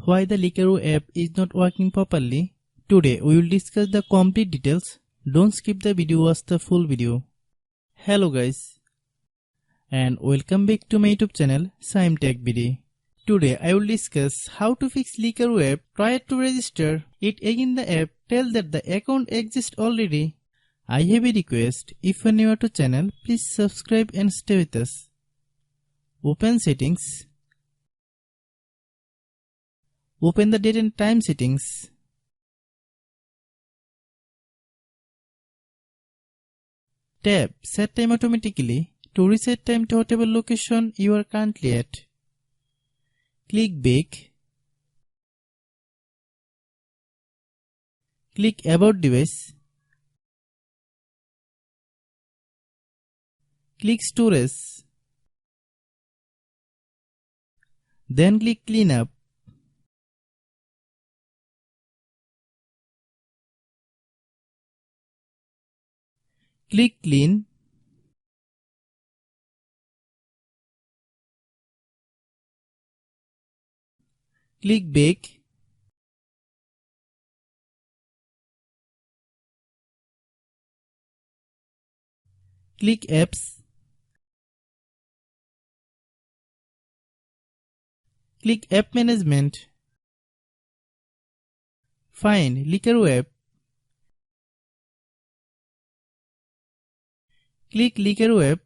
Why the Likerro app is not working properly? Today we will discuss the complete details. Don't skip the video, watch the full video. Hello guys, and welcome back to my YouTube channel Shaem Tech BD. Today I will discuss how to fix Likerro app. Try to register it again. The app tell that the account exists already. I have a request. If you are new to channel, please subscribe and stay with us. Open settings. Open the date and time settings. Tap Set Time automatically to reset time to whatever location you are currently at. Click Back. Click About Device. Click Storage. Then click Cleanup. Click Clean. Click Back. Click Apps. Click App Management. Find Likerro app. Click Likerro app.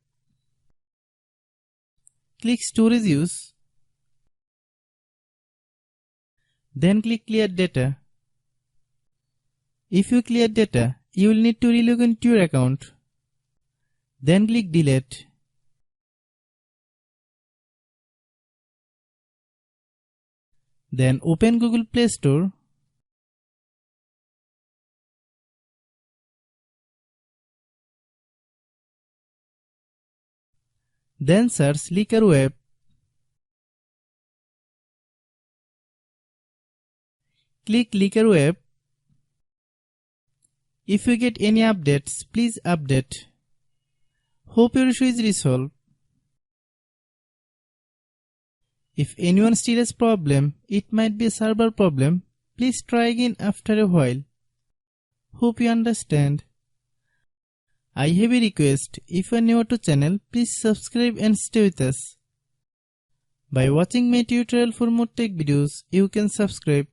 Click Storage Use. Then click Clear Data. If you clear data, you will need to relog into your account. Then click Delete. Then open Google Play Store. Then search Likerro app. Click Likerro app. If you get any updates, please update. Hope your issue is resolved. If anyone still has problem, it might be a server problem. Please try again after a while. Hope you understand. I have a request. If you are new to channel, please subscribe and stay with us. By watching my tutorial for more tech videos, you can subscribe.